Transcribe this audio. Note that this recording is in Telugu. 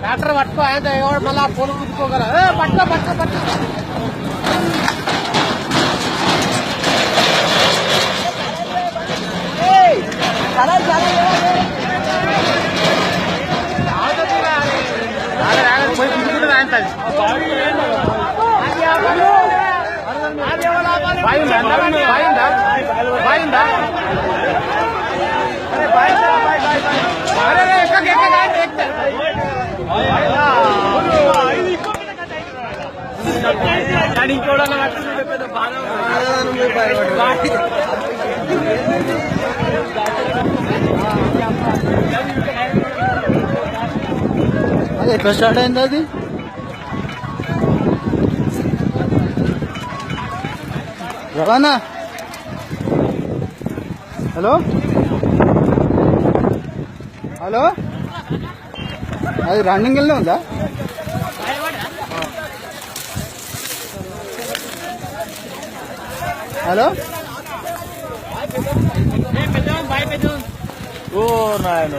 ట్రాక్టర్ పట్టుకో ఆయన ఎవడు మళ్ళీ పొలం కుట్టుకోగల పట్టుకో పట్టుకో పట్టుకో పోయి కుట్టుకుంటుంది ఆయన బాయిందా అది ఎట్లా స్టార్ట్ అయింది అది రవాణా హలో హలో అది రన్నింగ్ వెళ్ళే ఉందా హలో ఓ నాయన